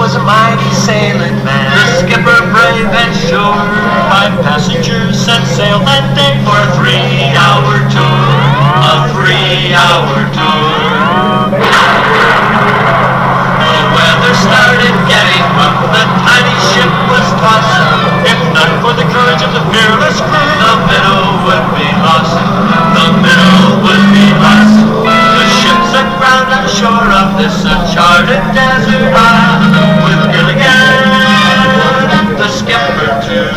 was a mighty sailing man, the skipper brave and sure. 5 passengers set sail that day for a 3-hour tour. A 3-hour tour. The weather started getting rough, the tiny ship was tossing. If not for the courage of the fearless crew, the minnow would be lost. The minnow would be lost. The ship's aground on the shore of this uncharted desert isle, with Gilligan, the skipper too,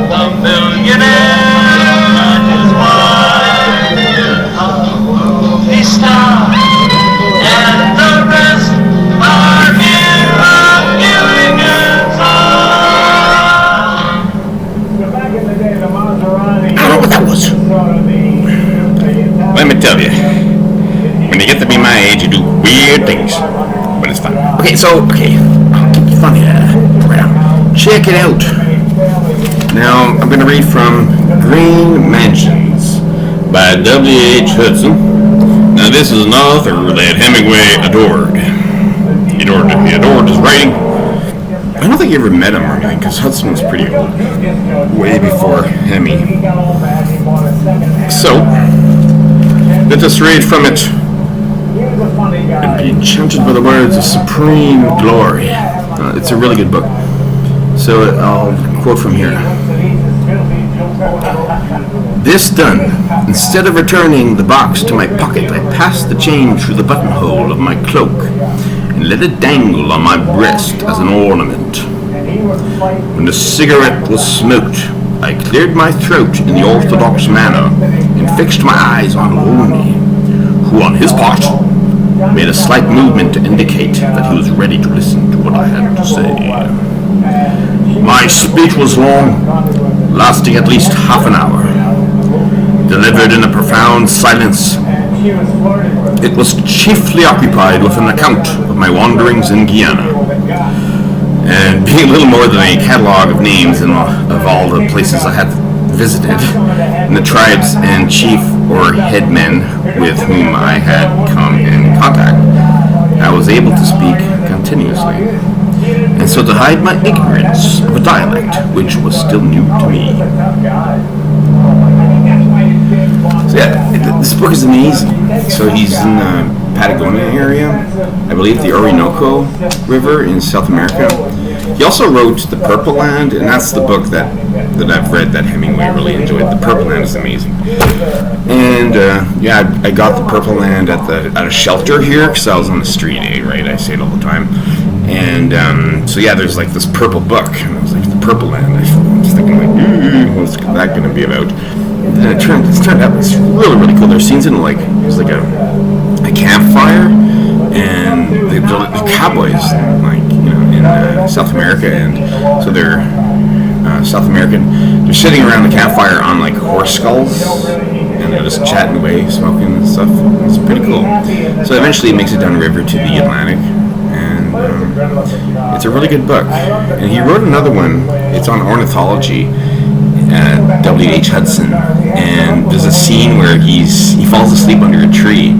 the millionaire and his wife, a movie star, and the rest are here on Gilligan's Island. I don't know what that was. Let me tell you, when you get to be my age, you do weird things, but it's fun. Okay, I'll keep it funny. Right on. Check it out. Now, I'm going to read from Green Mansions by W.H. Hudson. Now, this is an author that Hemingway adored. He adored his writing. I don't think he ever met him or anything, because Hudson was pretty old, way before Hemi. So, let us read from it and be enchanted by the words of supreme glory. It's a really good book. So I'll quote from here. This done, instead of returning the box to my pocket, I passed the change through the buttonhole of my cloak and let it dangle on my breast as an ornament. When the cigarette was smoked, I cleared my throat in the orthodox manner and fixed my eyes on Looney, who on his part made a slight movement to indicate that he was ready to listen to what I had to say. My speech was long, lasting at least half an hour, delivered in a profound silence. It was chiefly occupied with an account of my wanderings in Guyana, and being little more than a catalogue of names of all the places I had visited, and the tribes and chief or headmen with whom I had come in contact, I was able to speak continuously, and so to hide my ignorance of a dialect which was still new to me. So yeah, this book is amazing. So he's in the Patagonia area, I believe the Orinoco River in South America. He also wrote The Purple Land, and that's the book that I've read that Hemingway really enjoyed. The Purple Land is amazing. And I got The Purple Land at a shelter here because I was on the street, right? I say it all the time. And so there's like this purple book, and I was like, The Purple Land. I was thinking like, what's that going to be about? And it turned out it's really, really cool. There's scenes in there's like a campfire, and the cowboys, like, in South America, and so they're South American. They're sitting around the campfire on like horse skulls, and they're just chatting away, smoking and stuff. It's pretty cool. So eventually it makes it downriver to the Atlantic, and it's a really good book. And he wrote another one. It's on ornithology. W.H. Hudson, and there's a scene where he falls asleep under a tree.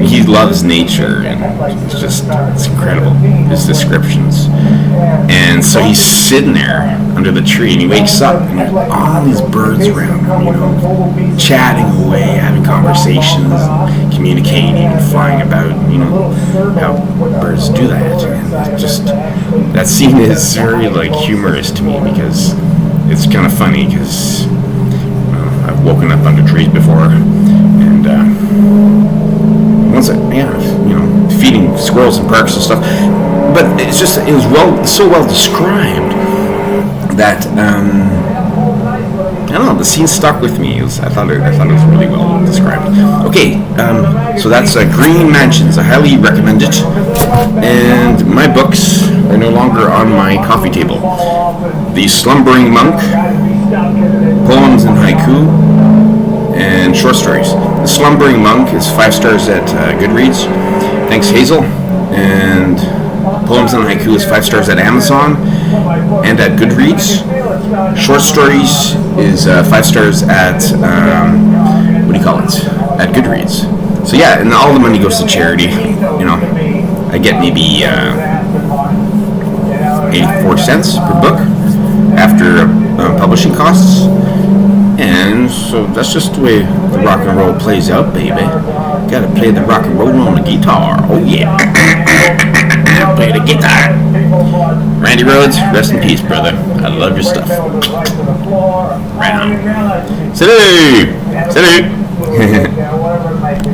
He loves nature, and it's incredible, his descriptions. And so he's sitting there under the tree, and he wakes up, and there's all these birds around him, chatting away, having conversations, and communicating, and flying about, how birds do that. And that scene is very, humorous to me, because it's kind of funny, because I've woken up under trees before, and once feeding squirrels in parks and stuff. But it was so well described that I don't know, the scene stuck with me. I thought it was really well described. Okay, so that's Green Mansions. I highly recommend it. And my books are no longer on my coffee table. The Slumbering Monk, poems in haiku, and short stories. The Slumbering Monk is 5 stars at Goodreads. Thanks, Hazel. And Poems in Haiku is 5 stars at Amazon and at Goodreads. Short Stories is 5 stars at, at Goodreads. So yeah, and all the money goes to charity. I get maybe 84 cents per book after publishing costs. And so that's just the way the rock and roll plays out, baby. Gotta play the rock and roll on the guitar. Oh yeah. Play the guitar. Randy Rhoads, rest in peace, brother. I love your stuff. Right on. Salut! Salut!